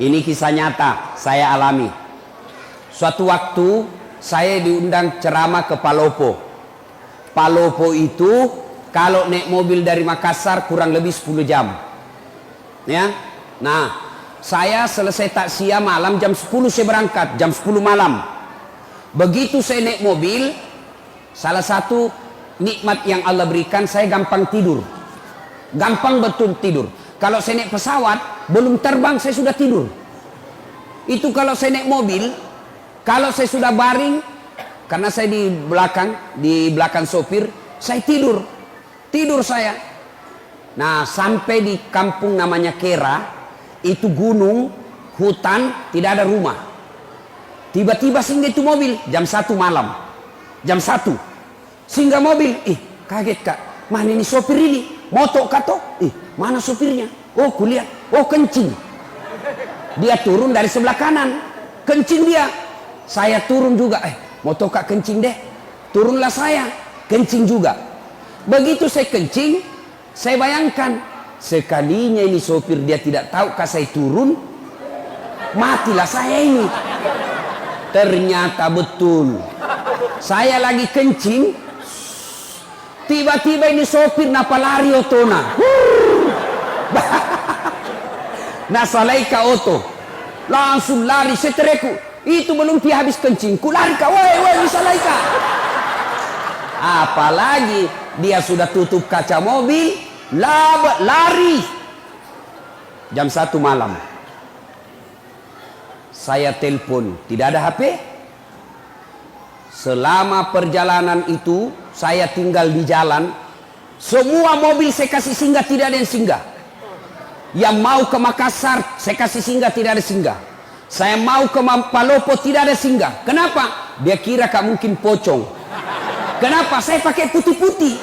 Ini kisah nyata saya alami. Suatu waktu saya diundang ceramah ke Palopo. Palopo itu kalau naik mobil dari Makassar kurang lebih 10 jam. Ya. Nah, saya selesai takziah malam jam 10 saya berangkat, jam 10 malam. Begitu saya naik mobil, salah satu nikmat yang Allah berikan, saya gampang tidur. Gampang betul tidur. Kalau saya naik pesawat, belum terbang saya sudah tidur. Itu kalau saya naik mobil, kalau saya sudah baring, karena saya di belakang sopir, saya tidur. Tidur saya. Nah, sampai di kampung namanya Kera, itu gunung, hutan, tidak ada rumah. Tiba-tiba singgah itu mobil, jam 1 malam. Jam 1. Singgah mobil, kaget kak, mana ini sopir ini? Moto kato, mana sopirnya? Oh kuliah, oh kencing. Dia turun dari sebelah kanan, kencing dia. Saya turun juga, moto kak kencing deh. Turunlah saya, kencing juga. Begitu saya kencing, saya bayangkan, sekalinya ini sopir dia tidak tahu kak saya turun, matilah saya ini. Ternyata betul. Saya lagi kencing, tiba-tiba ini sopir napa lari otona. Nah salaika oto. Langsung lari setereku. Itu belum dia habis kencing. Ku lari kak, woi salaika. Apalagi dia sudah tutup kaca mobil, lari. Jam 1 malam. Saya telepon, tidak ada HP. Selama perjalanan itu saya tinggal di jalan. Semua mobil saya kasih singgah, tidak ada yang singgah. Yang mau ke Makassar saya kasih singgah, tidak ada singgah. Saya mau ke Palopo, tidak ada singgah. Kenapa? Dia kira kak mungkin pocong. Kenapa? Saya pakai putih-putih,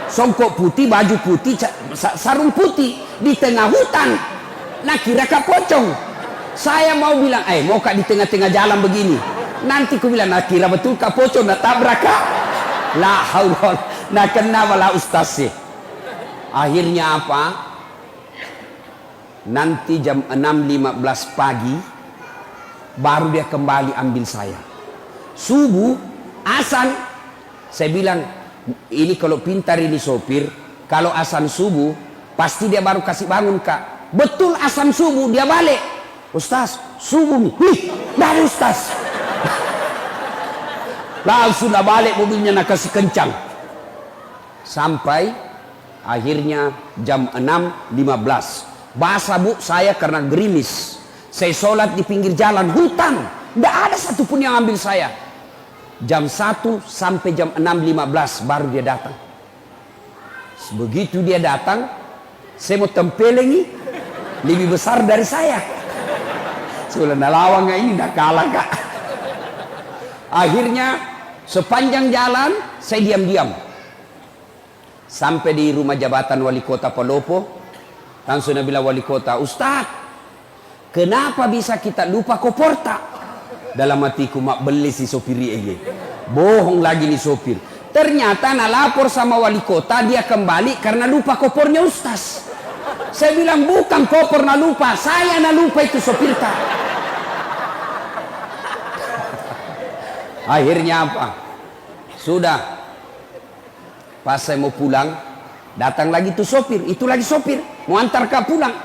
songkok putih, baju putih, sarung putih di tengah hutan. Nah kira kak pocong. Saya mau bilang, mau kak di tengah-tengah jalan begini. Nanti ku bilang, nah kira betul kak pocong, nah tabrak kak. La haul, nah kenapa lah ustaz sih? Akhirnya apa? Nanti jam 6.15 pagi baru dia kembali ambil saya. Subuh, azan. Saya bilang, ini kalau pintar ini sopir, kalau azan subuh pasti dia baru kasih bangun kak. Betul azan subuh dia balik. Ustaz, subuh nih. Nggak ada ustaz. Langsung dah balik mobilnya nak kasih kencang. Sampai akhirnya jam 6.15. Basah bu saya karena gerimis. Saya sholat di pinggir jalan hutan. Tidak ada satupun yang ambil saya. Jam 1 sampai jam 6.15 baru dia datang. Begitu dia datang, saya mau tempelengi, lebih besar dari saya. Sudah nalawang ini dah kalah kak. Akhirnya sepanjang jalan saya diam-diam. Sampai di rumah jabatan wali kota Palopo. Langsung dia bilang wali kota, Ustaz, kenapa bisa kita lupa koporta? Dalam hatiku mak beli si sopir ini. Bohong lagi nih sopir. Ternyata nak lapor sama wali kota, dia kembali karena lupa kopornya Ustaz. Saya bilang bukan kopor nak lupa, saya nak lupa itu sopir kak. Akhirnya apa? Sudah. Pas saya mau pulang, datang lagi tuh sopir, itu lagi sopir, mau antar kak pulang.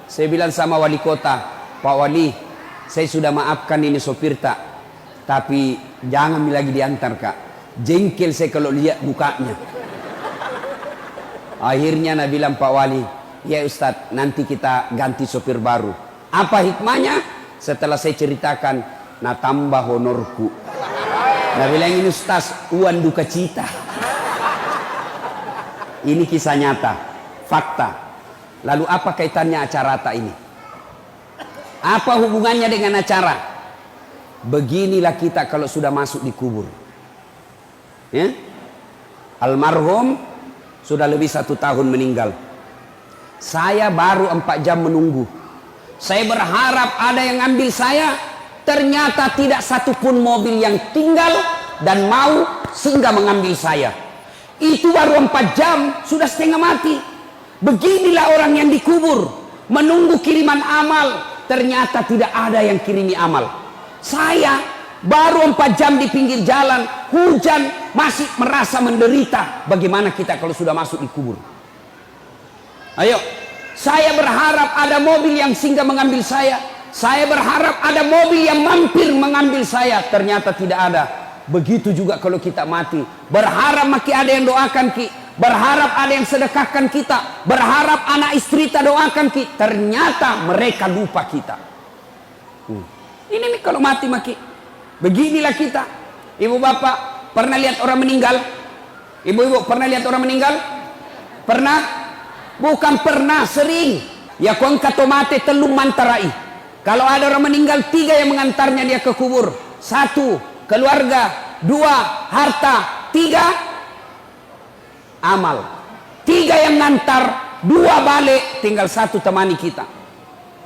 Saya bilang sama wali kota, Pak Wali, saya sudah maafkan ini sopir tak, tapi jangan lagi diantar kak. Jengkel saya kalau lihat mukanya. Akhirnya nak bilang Pak Wali, ya Ustadz, nanti kita ganti sopir baru. Apa hikmahnya? Setelah saya ceritakan, nah tambah honorku. Nah bilang ini Ustadz, uang duka cita. Ini kisah nyata, fakta. Lalu apa kaitannya acara ini? Apa hubungannya dengan acara? Beginilah kita kalau sudah masuk di kubur. Ya? Almarhum sudah lebih 1 tahun meninggal. Saya baru 4 jam menunggu. Saya berharap ada yang ambil saya. Ternyata tidak satupun mobil yang tinggal dan mau singgah mengambil saya. Itu baru 4 jam sudah setengah mati. Beginilah orang yang dikubur, menunggu kiriman amal. ternyata tidak ada yang kirimi amal. Saya baru 4 jam di pinggir jalan, hujan, masih merasa menderita. Bagaimana kita kalau sudah masuk di kubur? Ayo, saya berharap ada mobil yang singgah mengambil saya. Saya berharap ada mobil yang mampir mengambil saya. Ternyata tidak ada. Begitu juga kalau kita mati. Berharap maki ada yang doakan ki. Berharap ada yang sedekahkan kita. Berharap anak istri kita doakan ki. Ternyata mereka lupa kita. Ini nih kalau mati maki. Beginilah kita. Ibu bapak pernah lihat orang meninggal? Ibu-ibu pernah lihat orang meninggal? Pernah? Bukan pernah, sering. Ya kon katomate telung mantarai. Kalau ada orang meninggal, 3 yang mengantarnya dia ke kubur. 1, keluarga. 2, harta. 3, amal. 3 yang ngantar, 2 balik, tinggal 1 temani kita.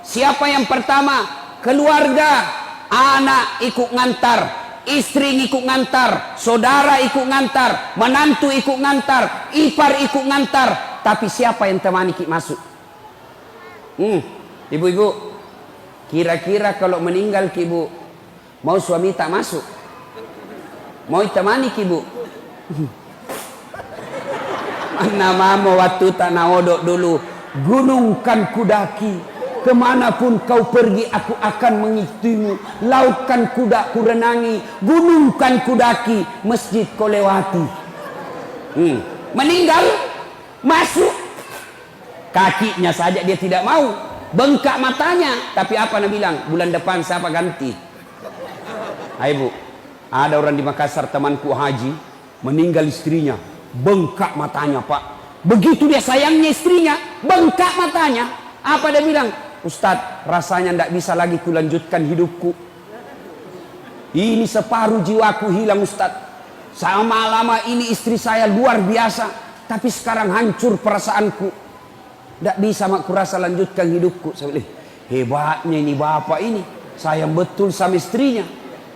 Siapa yang pertama? Keluarga. Anak ikut ngantar, istri ikut ngantar, saudara ikut ngantar, menantu ikut ngantar, ipar ikut ngantar. Tapi siapa yang temani kita masuk? Ibu-ibu, kira-kira kalau meninggal ki ibu, mau suami tak masuk? Mau temani ki ibu? Mana mama waktu tak naodok dulu, gunung kan kudaki, kemanapun kau pergi aku akan mengikutimu, laut kan kuda ku renangi, gunung kan kudaki, masjid kau lewati. Meninggal, masuk, kakinya saja dia tidak mau, bengkak matanya. Tapi apa nak bilang? Bulan depan siapa ganti? Hai bu, ada orang di Makassar temanku haji, meninggal istrinya, bengkak matanya pak. Begitu dia sayangnya istrinya, bengkak matanya. Apa dia bilang? Ustadz, rasanya tidak bisa lagi kulanjutkan hidupku. Ini separuh jiwaku hilang Ustadz. Sama lama ini istri saya luar biasa, tapi sekarang hancur perasaanku. Tidak bisa mak kurasa lanjutkan hidupku. Saya bilang, hebatnya ini bapak ini, sayang betul sama istrinya.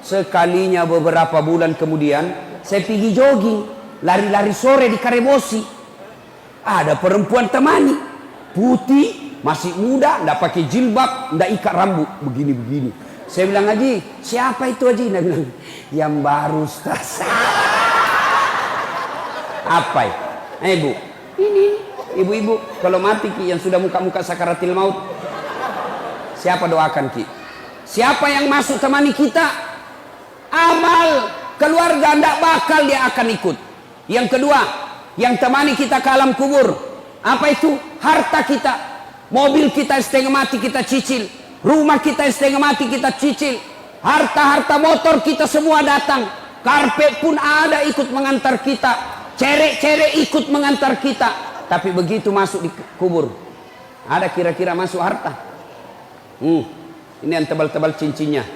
Sekalinya beberapa bulan kemudian, saya pergi jogging, lari-lari sore di Karebosi. Ada perempuan temani, putih, masih muda, tidak pakai jilbab, tidak ikat rambut, begini-begini. Saya bilang, Haji, siapa itu Haji? Dia bilang, yang baru Ustaz. Apa ya? Bu, ini ibu-ibu kalau mati ki, yang sudah muka-muka sakaratil maut, siapa doakan ki? Siapa yang masuk temani kita? Amal keluarga tidak bakal dia akan ikut. Yang kedua, yang temani kita ke alam kubur, apa itu? Harta kita. Mobil kita setengah mati kita cicil, rumah kita setengah mati kita cicil, harta-harta motor kita semua datang, karpet pun ada ikut mengantar kita, cerek-cerek ikut mengantar kita. Tapi begitu masuk di kubur, ada kira-kira masuk harta? Ini yang tebal-tebal cincinnya,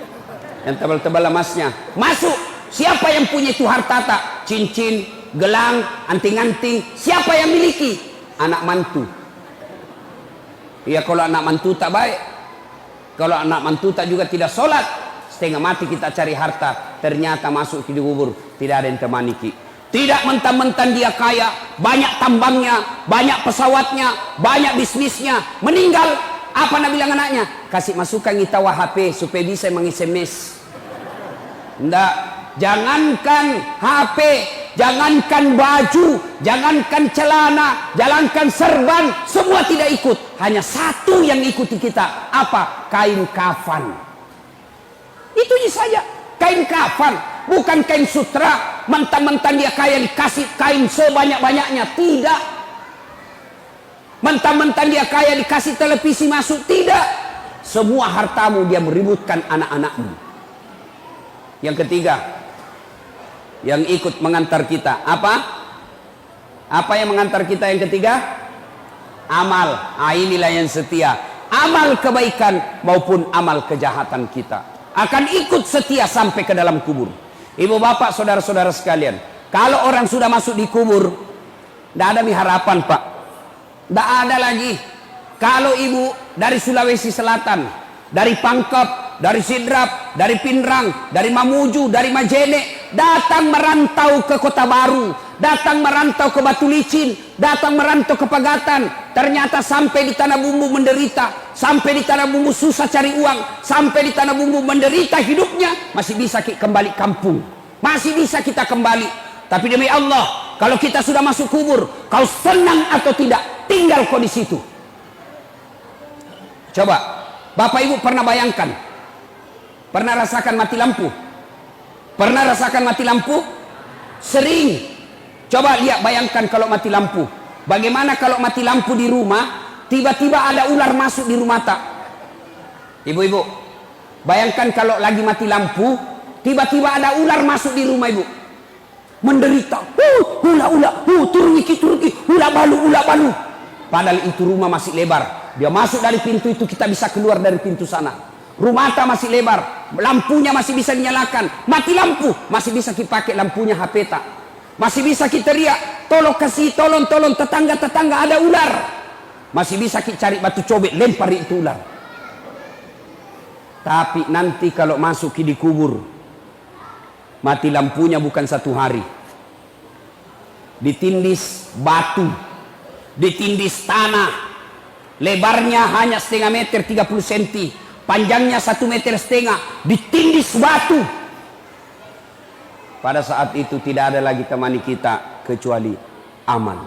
yang tebal-tebal emasnya masuk. Siapa yang punya itu harta tak? Cincin, gelang, anting-anting, siapa yang miliki? Anak mantu. Ya kalau anak mantu tak baik, kalau anak mantu tak juga tidak sholat, setengah mati kita cari harta, ternyata masuk ke kubur tidak ada yang temani ki. Tidak mentang-mentang dia kaya, banyak tambangnya, banyak pesawatnya, banyak bisnisnya, meninggal, apa nak bilang anaknya? Kasih masukan kita HP supaya bisa meng-SMS. Enggak, jangankan HP, jangankan baju, jangankan celana, jangankan serban, semua tidak ikut. Hanya satu yang ikuti kita. Apa? Kain kafan. Itu saja, kain kafan, bukan kain sutra. Mentang-mentang dia kaya dikasih kain sebanyak-banyaknya, tidak. Mentang-mentang dia kaya dikasih televisi masuk, tidak. Semua hartamu dia meributkan anak-anakmu. Yang ketiga, yang ikut mengantar kita apa? Apa yang mengantar kita yang ketiga? Amal. Inilah yang setia. Amal kebaikan maupun amal kejahatan kita akan ikut setia sampai ke dalam kubur. Ibu bapak saudara-saudara sekalian, kalau orang sudah masuk di kubur, tidak ada harapan pak, tidak ada lagi. Kalau ibu dari Sulawesi Selatan, dari Pangkep, dari Sidrap, dari Pinrang, dari Mamuju, dari Majene, datang merantau ke Kota Baru, datang merantau ke Batu Licin, datang merantau ke Pagatan, ternyata sampai di Tanah Bumbu menderita, sampai di Tanah Bumbu susah cari uang, sampai di Tanah Bumbu menderita hidupnya, masih bisa kembali kampung, masih bisa kita kembali. Tapi demi Allah, kalau kita sudah masuk kubur, kau senang atau tidak, tinggal kau di situ. Coba, Bapak Ibu pernah bayangkan, pernah rasakan mati lampu? Pernah rasakan mati lampu? Sering. Coba lihat, bayangkan kalau mati lampu. Bagaimana kalau mati lampu di rumah, tiba-tiba ada ular masuk di rumah tak? Ibu-ibu, bayangkan kalau lagi mati lampu, tiba-tiba ada ular masuk di rumah ibu. Menderita. Ula, turun iki, ula balu. Padahal itu rumah masih lebar. Dia masuk dari pintu itu, kita bisa keluar dari pintu sana. Rumah tak masih lebar, lampunya masih bisa dinyalakan. Mati lampu, masih bisa kita pakai lampunya HP tak. Masih bisa kita riak, tolong kasih, tolong tetangga ada ular. Masih bisa kita cari batu cobek, lempar itu ular. Tapi nanti kalau masuk di kubur, mati lampunya bukan 1 hari. Ditindis batu, ditindis tanah, lebarnya hanya setengah meter 30 cm, panjangnya 1,5 meter, ditindis batu. Pada saat itu tidak ada lagi temani kita kecuali amal.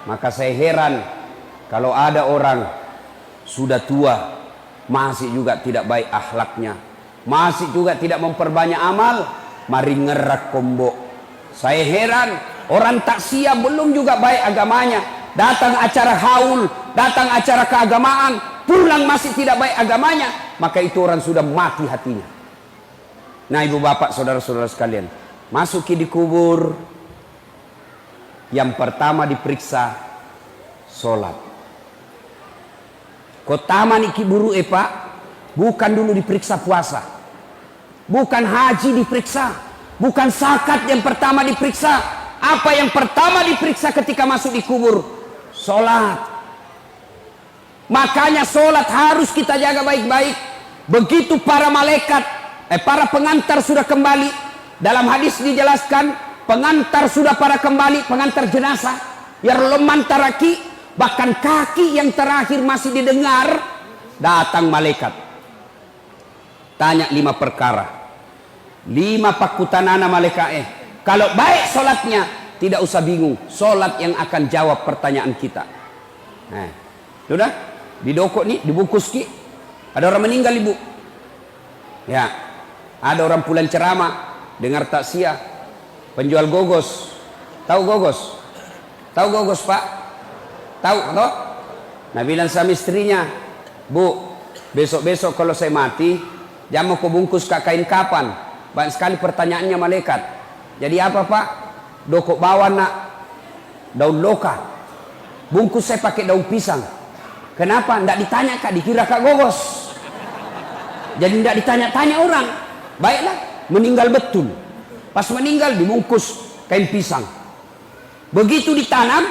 Maka saya heran kalau ada orang sudah tua masih juga tidak baik akhlaknya, masih juga tidak memperbanyak amal, mari ngerak kombo. Saya heran orang taksia belum juga baik agamanya, datang acara haul, datang acara keagamaan, pulang masih tidak baik agamanya, maka itu orang sudah mati hatinya. Nah ibu bapak saudara-saudara sekalian, masuk di kubur, yang pertama diperiksa sholat. Kotama niki buru pak, bukan dulu diperiksa puasa, bukan haji diperiksa, bukan zakat yang pertama diperiksa. Apa yang pertama diperiksa ketika masuk di kubur? Sholat. Makanya sholat harus kita jaga baik-baik. Begitu para malaikat, para pengantar sudah kembali, dalam hadis dijelaskan, pengantar sudah pada kembali, pengantar jenazah, yang leman taraki, bahkan kaki yang terakhir masih didengar, datang malaikat. Tanya 5 perkara, 5 pakutanana malaikat. Kalau baik sholatnya, tidak usah bingung, sholat yang akan jawab pertanyaan kita. Nah, sudah didokok nih, dibungkus ki. Ada orang meninggal ibu, ya. Ada orang pulang ceramah, dengar takziah, penjual gogos. Tahu gogos? Tahu gogos pak? Tahu toh? Nah bilang sama istrinya, bu, besok-besok kalau saya mati, jangan mau kubungkus ke kain kapan. Banyak sekali pertanyaannya malaikat. Jadi apa pak? Dokok bawa nak daun loka, bungkus saya pakai daun pisang. Kenapa? Nggak ditanya kak, dikira kak gogos. Jadi nggak ditanya-tanya orang. Baiklah, meninggal betul. Pas meninggal dibungkus kain pisang. Begitu ditanam,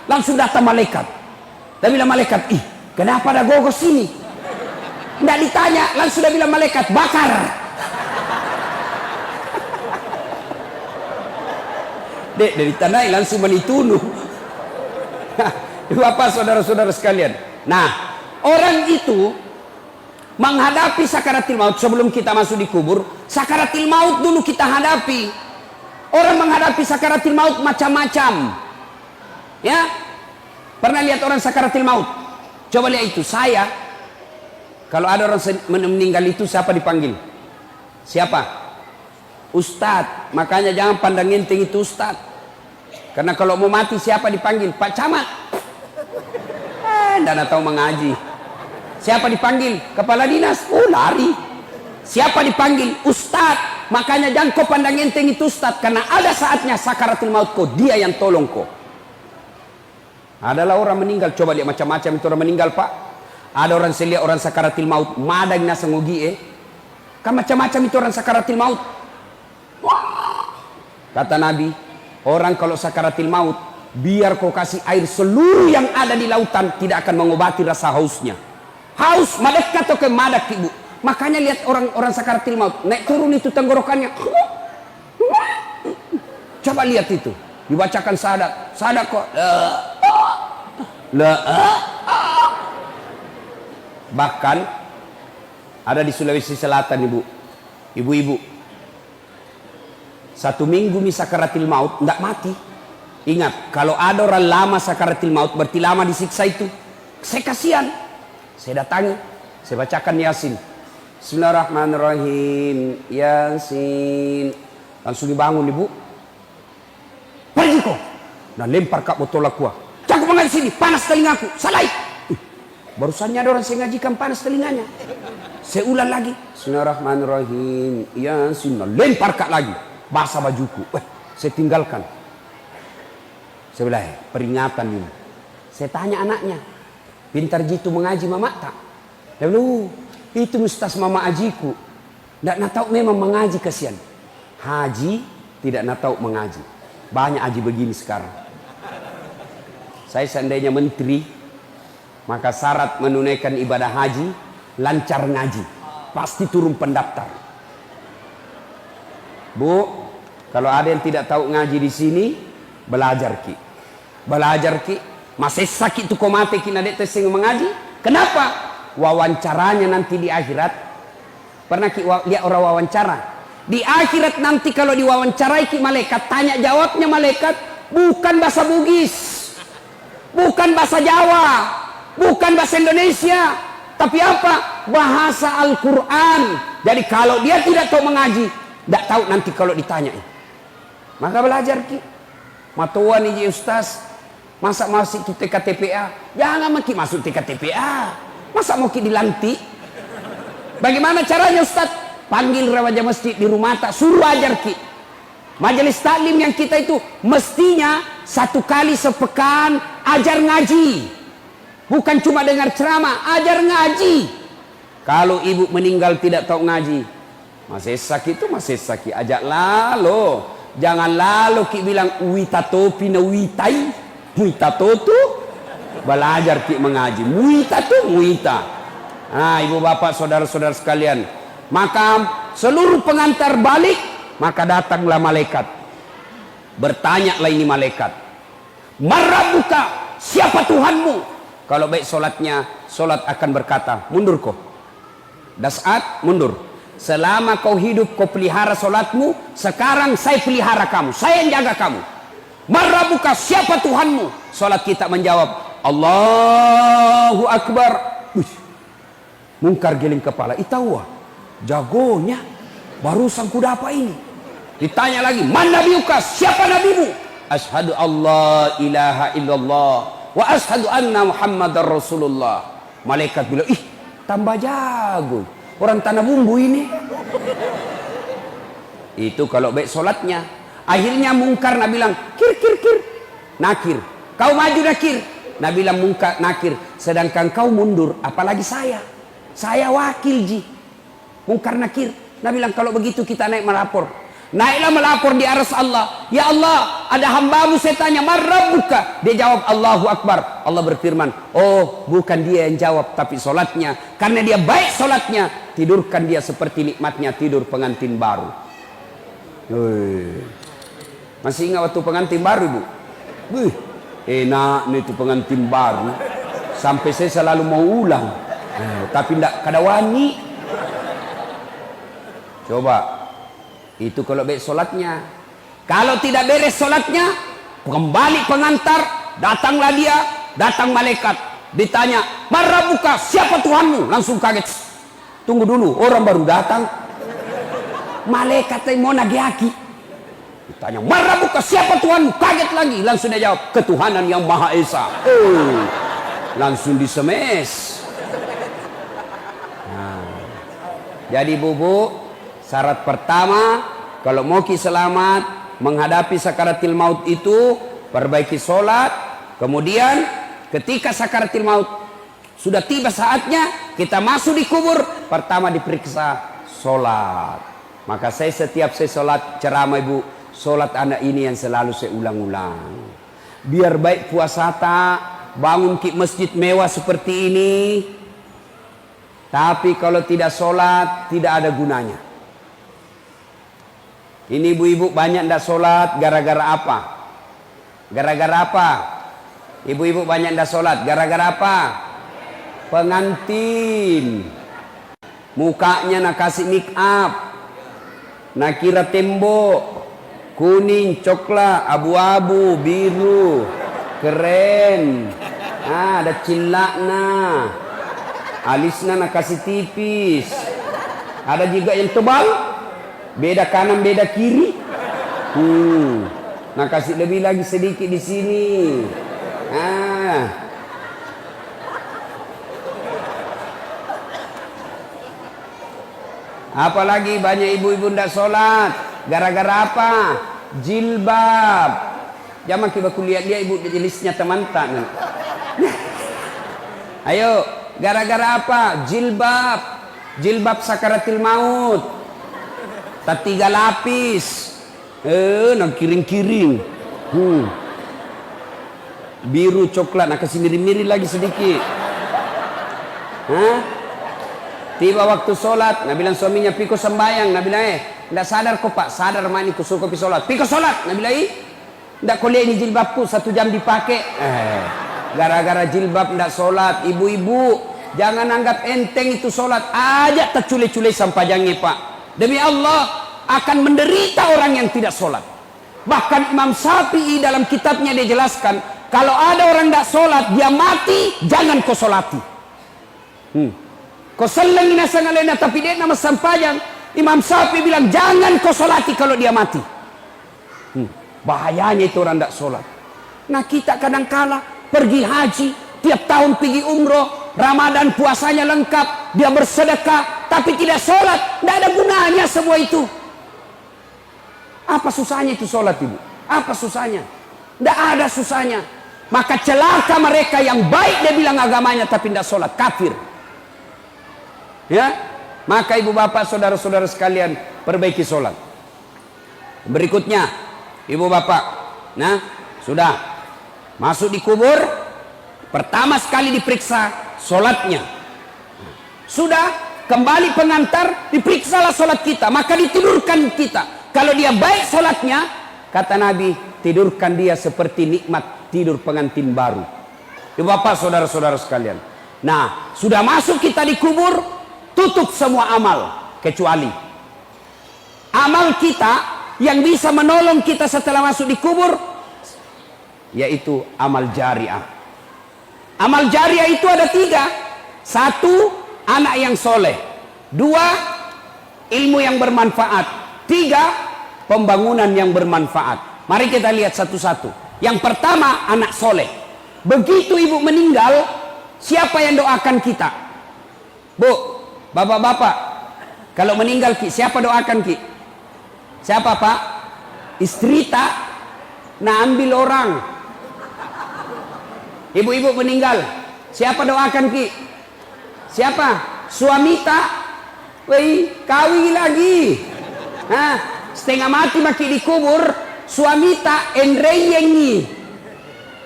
langsung datang malaikat. Dan bilang malaikat, ih kenapa ada gogos ini? Nggak ditanya, langsung dia bilang malaikat, bakar. Dek, dari tanah langsung menitunuh. Bapak saudara-saudara sekalian. Nah, orang itu menghadapi sakaratil maut sebelum kita masuk di kubur. Sakaratil maut dulu kita hadapi. Orang menghadapi sakaratil maut macam-macam. Ya, pernah lihat orang sakaratil maut? Coba lihat itu. Saya, kalau ada orang meninggal itu siapa dipanggil? Siapa? Ustadz. Makanya jangan pandang enteng itu ustadz. Karena kalau mau mati siapa dipanggil? Pak Camat. Tidak tahu mengaji. Siapa dipanggil? Kepala dinas. Oh lari. Siapa dipanggil? Ustadz. Makanya jangan kau pandang enteng itu ustadz. Karena ada saatnya sakaratul maut kau, dia yang tolong kau. Adalah orang meninggal. Coba lihat macam-macam itu orang meninggal pak. Ada orang saya lihat orang sakaratul maut. Madang nasa ngogi Kan macam-macam itu orang sakaratul maut. Kata Nabi, orang kalau sakaratul maut, biar kau kasih air seluruh yang ada di lautan, tidak akan mengobati rasa hausnya. Haus, madak atau ke madak ibu. Makanya lihat orang sakaratil maut, naik turun itu tenggorokannya. Coba lihat itu. dibacakan syahadat. Syahadat kok. Bahkan ada di Sulawesi Selatan ibu-ibu 1 minggu sakaratil maut enggak mati. Ingat, kalau ada orang lama sakaratil maut berarti lama disiksa itu. Saya kasihan. Saya datangi, saya bacakan Yasin. Bismillahirrahmanirrahim. Yasin. Langsung dibangun ibu. Pergi kok. Dan lempar kak botol aqua. Jangan mengaji sini, panas telingaku. Salai. Barusannya ada orang saya ngajikan panas telinganya. Saya ulang lagi. Bismillahirrahmanirrahim. Yasin. Lempar kak lagi. Basah bajuku. Saya tinggalkan. Saya bilang, peringatan ini. Saya tanya anaknya, pintar jitu mengaji mama tak? Dia bilang, itu ustaz mama ajiku. Tidak nak tahu memang mengaji kasihan. Haji tidak nak tahu mengaji. Banyak haji begini sekarang. Saya seandainya menteri, maka syarat menunaikan ibadah haji, lancar ngaji. Pasti turun pendaftar. Bu, kalau ada yang tidak tahu ngaji di sini, belajar ki. Belajar ki. Masih sakit tuh komate ki nadek tesing mengaji. Kenapa? Wawancaranya nanti di akhirat. Pernah ki lihat orang wawancara? Di akhirat nanti kalau diwawancarai ki malaikat, tanya jawabnya malaikat bukan bahasa Bugis, bukan bahasa Jawa, bukan bahasa Indonesia, tapi apa? Bahasa Al-Quran. Jadi kalau dia tidak tahu mengaji, tidak tahu nanti kalau ditanya. Maka belajar ki. Matuan ini ustaz, masa masuk ke TKTPA? Jangan maki masuk TKTPA. Masa mau ki dilantik? Bagaimana caranya ustaz? Panggil raja masjid di rumah tak, suruh ajar ki. Majelis taklim yang kita itu mestinya 1 kali sepekan ajar ngaji. Bukan cuma dengar ceramah, ajar ngaji. Kalau ibu meninggal tidak tahu ngaji, masih sakit itu masih sakit, ajak lalu. Jangan lalu ki bilang wita topi na witai. Wita totu belajar ki mengaji. Wita tu wita. Nah, ibu bapak saudara-saudara sekalian, maka seluruh pengantar balik, maka datanglah malaikat. Bertanyalah ini malaikat, Marabuka, siapa Tuhanmu? Kalau baik solatnya, solat akan berkata, mundur kau. Dasat, mundur. Selama kau hidup, kau pelihara solatmu. Sekarang saya pelihara kamu, saya yang jaga kamu. Marabuka, siapa Tuhanmu? Solat kita menjawab, Allahu Akbar. Mungkar geling kepala, itawa jagonya barusan kuda apa ini. Ditanya lagi, man nabiuka, siapa nabimu? Ashhadu Allah ilaha illallah wa ashhadu anna Muhammadar Rasulullah. Malaikat bilang, ih tambah jago, orang tanah bumbu ini. Itu kalau baik solatnya. Akhirnya mungkar Nabi bilang, kir kir kir, nakir, kau maju nakir. Nabi bilang mungkar nakir, sedangkan kau mundur, apalagi saya wakil ji. Mungkar nakir. Nabi bilang kalau begitu kita naik melapor. Naiklah melapor di aras Allah. Ya Allah, ada hambamu saya tanya, Marabuka. Dia jawab Allahu Akbar. Allah berfirman, oh bukan dia yang jawab, tapi solatnya. Karena dia baik solatnya, tidurkan dia seperti nikmatnya tidur pengantin baru. Masih ingat waktu pengantin baru ibu? Enak nih itu pengantin baru. Sampai saya selalu mau ulang. Tapi tidak kada wani. Coba. Itu kalau baik solatnya. Kalau tidak beres solatnya, kembali pengantar, datanglah dia, datang malaikat, ditanya, Marabuka, siapa Tuhanmu? Langsung kaget. Tunggu dulu, orang baru datang. Malaikat yang mau nagiaki. Ditanya, Marabuka, siapa Tuhanmu? Kaget lagi. Langsung dia jawab, ketuhanan yang Maha Esa. Langsung disemes. Jadi bubu, syarat pertama kalau mau ki selamat menghadapi sakaratil maut itu, perbaiki solat. Kemudian ketika sakaratil maut sudah tiba saatnya kita masuk di kubur, pertama diperiksa solat. Maka saya setiap saya solat ceramah ibu, solat anak ini yang selalu saya ulang-ulang. Biar baik puasa tak, bangun ki masjid mewah seperti ini, tapi kalau tidak sholat, tidak ada gunanya. Ini ibu-ibu banyak tidak sholat gara-gara apa? Gara-gara apa? Ibu-ibu banyak ndak sholat. Gara-gara apa? Pengantin. Mukanya nak kasih make up, nak kira tembok kuning, coklat, abu-abu, biru, keren. Ada cilakna, alisnya nak kasih tipis. Ada juga yang tebal, beda kanan beda kiri. Nak kasih lebih lagi sedikit di sini. Apalagi banyak ibu-ibu ndak sholat. Gara-gara apa? Jilbab. Jangan kita kulihat dia ibu jenisnya teman-teman. Ayo, gara-gara apa? Jilbab. Jilbab sakaratil maut. Tak 3 lapis. Nak kiring-kiring. Biru coklat, nak kasih mirip-mirip lagi sedikit. Tiba waktu sholat, Nabi bilang suaminya, piko sembayang. Nabi bilang, tidak sadar kok pak? Sadar mani kusuruh kopi sholat. Piko sholat. Nabi bilang, tidak kau lihat ini jilbabku 1 jam dipakai. Gara-gara jilbab tidak sholat. Ibu-ibu, jangan anggap enteng itu sholat. Aja tercule-cule sampajangnya pak. Demi Allah, akan menderita orang yang tidak sholat. Bahkan Imam Syafi'i dalam kitabnya dia jelaskan, kalau ada orang tidak sholat, dia mati, jangan kau sholati. Kau seleng inasan alena, tapi dia nama sampajang. Imam Syafi'i bilang, jangan kau sholati kalau dia mati. Bahayanya itu orang tidak sholat. Nah kita kadang-kala pergi haji, tiap tahun pergi umroh, Ramadan puasanya lengkap, dia bersedekah, tapi tidak sholat. Tidak ada gunanya semua itu. Apa susahnya itu sholat ibu? Apa susahnya? Tidak ada susahnya. Maka celaka mereka yang baik dia bilang agamanya tapi tidak sholat, kafir. Ya, maka ibu bapak saudara-saudara sekalian perbaiki sholat. Berikutnya, ibu bapak, nah sudah masuk di kubur, pertama sekali diperiksa sholatnya. Sudah kembali pengantar, diperiksalah sholat kita, maka ditidurkan kita. Kalau dia baik sholatnya, kata Nabi, tidurkan dia seperti nikmat tidur pengantin baru. Ibu bapak saudara-saudara sekalian, nah sudah masuk kita di kubur, tutup semua amal kecuali amal kita yang bisa menolong kita setelah masuk di kubur, yaitu amal jariah. Amal jariah itu ada 3. 1, anak yang soleh. 2, ilmu yang bermanfaat. 3, pembangunan yang bermanfaat. Mari kita lihat satu-satu. Yang pertama, anak soleh. Begitu ibu meninggal, siapa yang doakan kita? Bu, bapak-bapak, kalau meninggal ki, siapa doakan ki? Siapa pak? Istri tak? Nah ambil orang. Ibu-ibu meninggal, siapa doakan ki? Siapa? Suami tak? Wei, kawin lagi. Setengah mati maki dikubur, suami tak enreyengi.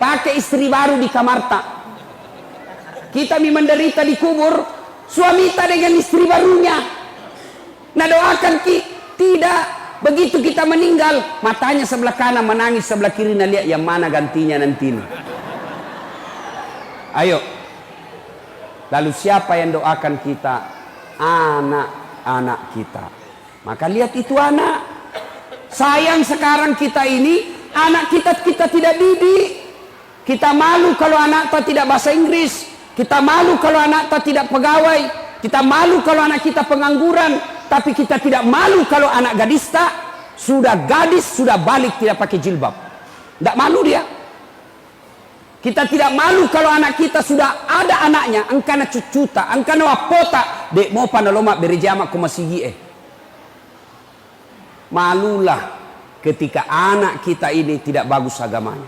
Pakai istri baru di kamar tak. Kita menderita dikubur, suami tak dengan istri barunya. Nah doakan ki? Tidak. Begitu kita meninggal, matanya sebelah kanan menangis, sebelah kiri nah lihat yang mana gantinya nanti. Ayo. Lalu siapa yang doakan kita? Anak-anak kita. Maka lihat itu anak. Sayang sekarang kita ini, anak kita tidak didik. Kita malu kalau anak kita tidak bahasa Inggris. Kita malu kalau anak kita tidak pegawai. Kita malu kalau anak kita pengangguran. Tapi kita tidak malu kalau anak gadis tak. Sudah gadis, sudah balik tidak pakai jilbab. Tidak malu dia. Kita tidak malu kalau anak kita sudah ada anaknya. Angkana cucuta, angkana wapota. Dek mau panaloma berjama kumasigie. Malulah ketika anak kita ini tidak bagus agamanya.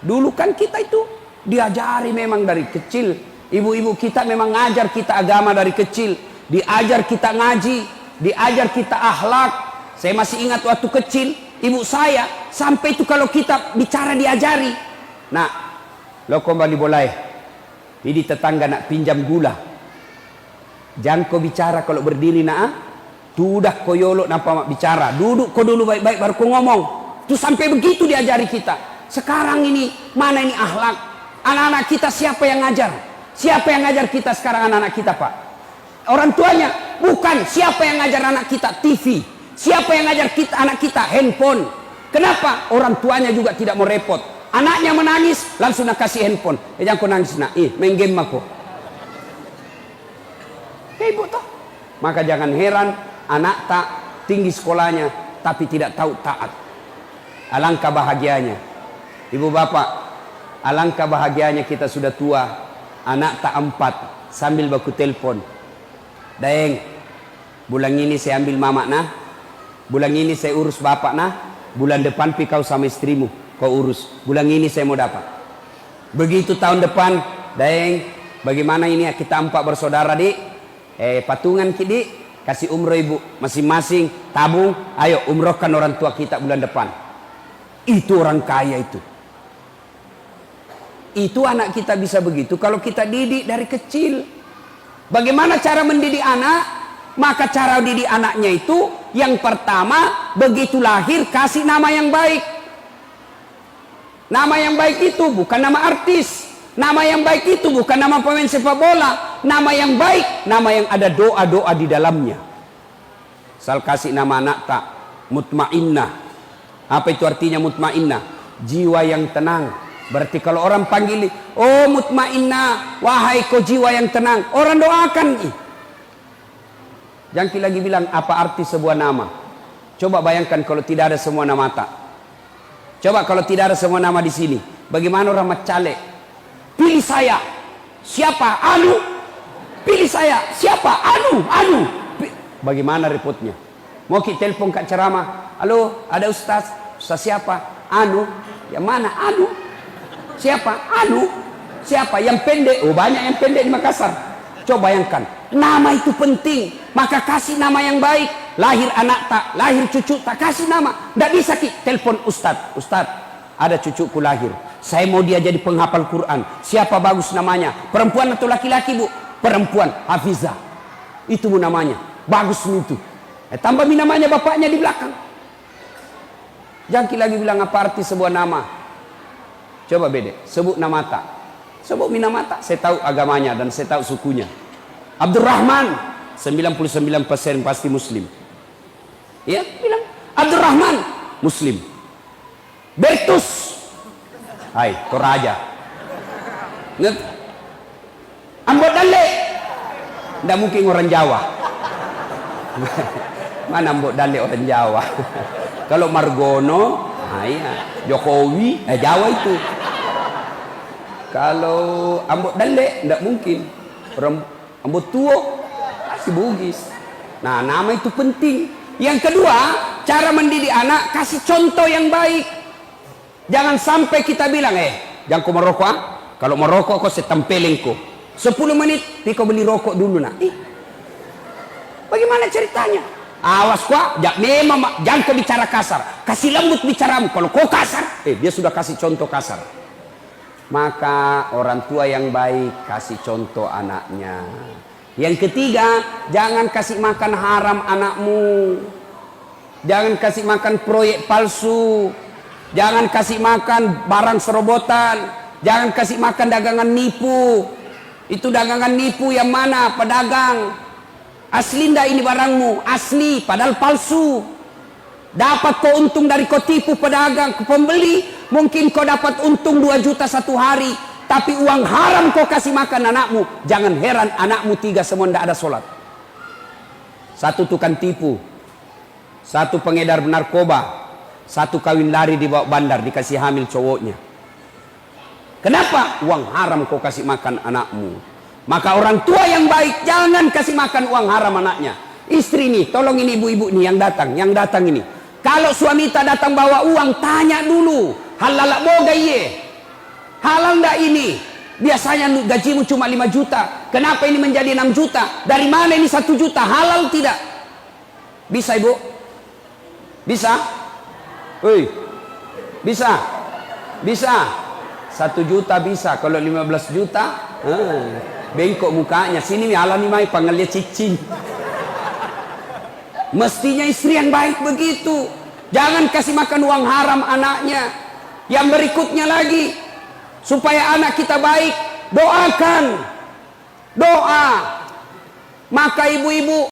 Dulu kan kita itu diajari memang dari kecil. Ibu-ibu kita memang ngajar kita agama dari kecil. Diajar kita ngaji, diajar kita akhlak. Saya masih ingat waktu kecil, ibu saya sampai itu kalau kita bicara diajari. Nah, lo kembali boleh. Jadi tetangga nak pinjam gula. Jangan kau bicara kalau berdiri nak. Tudah koyolok nampak mak bicara. Duduk kau dulu baik-baik baru kau ngomong. Itu sampai begitu diajari kita. Sekarang ini, mana ini akhlak? Anak-anak kita siapa yang ngajar? Siapa yang ngajar kita sekarang anak-anak kita, Pak? Orang tuanya? Bukan. Siapa yang ngajar anak kita? TV. Siapa yang ngajar kita, anak kita? Handphone. Kenapa? Orang tuanya juga tidak mau repot. Anaknya menangis, langsung nak kasih handphone. Jangan kau nangis nak, main game aku. Ibu toh. Maka jangan heran anak tak tinggi sekolahnya tapi tidak tahu taat. Alangkah bahagianya ibu bapak, alangkah bahagianya kita sudah tua, anak tak 4 sambil baku telepon. Daeng, bulan ini saya ambil mama nah, bulan ini saya urus bapak nah, bulan depan pi kau sama istrimu kau urus, bulan ini saya mau dapat. Begitu tahun depan, Daeng, bagaimana ini kita 4 bersaudara dik? Patungan kidi kasih umroh ibu masing-masing tabung, ayo umrohkan orang tua kita bulan depan. Itu orang kaya itu anak kita bisa begitu kalau kita didik dari kecil. Bagaimana cara mendidik anak? Maka cara didik anaknya itu yang pertama, begitu lahir kasih nama yang baik. Nama yang baik itu bukan nama artis. Nama yang baik itu bukan nama pemain sepak bola. Nama yang baik, nama yang ada doa-doa di dalamnya. Sal kasih nama anak tak mutmainnah. Apa itu artinya mutmainnah? Jiwa yang tenang. Berarti kalau orang panggil, oh mutmainnah, wahai kau jiwa yang tenang, orang doakan. Jangan lagi bilang apa arti sebuah nama. Coba bayangkan kalau tidak ada semua nama tak. Coba kalau tidak ada semua nama di sini, bagaimana orang macale? Pilih saya. Siapa? Anu. Pilih saya. Siapa? Anu. Bagaimana repotnya? Mau kita telepon Kak ceramah. Halo, ada Ustaz. Ustaz siapa? Anu. Yang mana? Anu. Siapa? Anu. Siapa? Yang pendek. Oh, banyak yang pendek di Makassar. Coba bayangkan. Nama itu penting. Maka kasih nama yang baik. Lahir anak tak, lahir cucu tak, kasih nama. Tidak bisa telepon Ustaz. Ustaz, ada cucuku lahir. Saya mau dia jadi penghafal Quran. Siapa bagus namanya? Perempuan atau laki-laki bu? Perempuan, Hafizah. Itu bu namanya. Bagus itu. Tambah namanya bapaknya di belakang. Jangan lagi bilang apa arti sebuah nama. Coba beda. Sebut nama tak. Sebut nama tak. Saya tahu agamanya dan saya tahu sukunya. Abdurrahman. 99% pasti Muslim. Ya, bilang. Abdurrahman. Muslim. Bertus. Hai, Toraja. Ambot Dale. Tidak mungkin orang Jawa. Mana Ambot Dale orang Jawa? Kalau Margono, iya. Jokowi, Jawa itu. Kalau Ambot Dale, tidak mungkin. Orang Ambot Tuo, pasti Bugis. Nah, nama itu penting. Yang kedua, cara mendidik anak, kasih contoh yang baik. Jangan sampai kita bilang, jangan kau merokok ah. Kalau merokok kau setempelin kau. 10 menit, kau beli rokok dulu nak. Bagaimana ceritanya? Awas kau, memang jangan kau bicara kasar. Kasih lembut bicaramu. Kalau kau kasar, dia sudah kasih contoh kasar. Maka orang tua yang baik kasih contoh anaknya. Yang ketiga, jangan kasih makan haram anakmu. Jangan kasih makan proyek palsu. Jangan kasih makan barang serobotan. Jangan kasih makan dagangan nipu. Itu dagangan nipu yang mana? Pedagang. Asli ndak ini barangmu? Asli, padahal palsu. Dapat kau untung dari kau tipu pedagang, pembeli. Mungkin kau dapat untung 2 juta satu hari. Tapi uang haram kau kasih makan anakmu. Jangan heran anakmu 3 semua ndak ada sholat. 1 tukang tipu. 1 pengedar narkoba. 1 kawin lari di bawah bandar dikasih hamil cowoknya. Kenapa? Uang haram kau kasih makan anakmu. Maka orang tua yang baik jangan kasih makan uang haram anaknya. Istri nih, tolong ini ibu-ibu nih yang datang ini. Kalau suami tak datang bawa uang, tanya dulu. Halal boga iye. Halal ndak ini? Biasanya gajimu cuma 5 juta. Kenapa ini menjadi 6 juta? Dari mana ini 1 juta? Halal tidak? Bisa ibu? Bisa? Woi, bisa? Bisa? 1 juta bisa. Kalau 15 juta, bengkok mukanya. Sini halal nih mai panggilnya cicing. Mestinya istri yang baik begitu. Jangan kasih makan uang haram anaknya. Yang berikutnya lagi, supaya anak kita baik, doakan. Doa. Maka ibu-ibu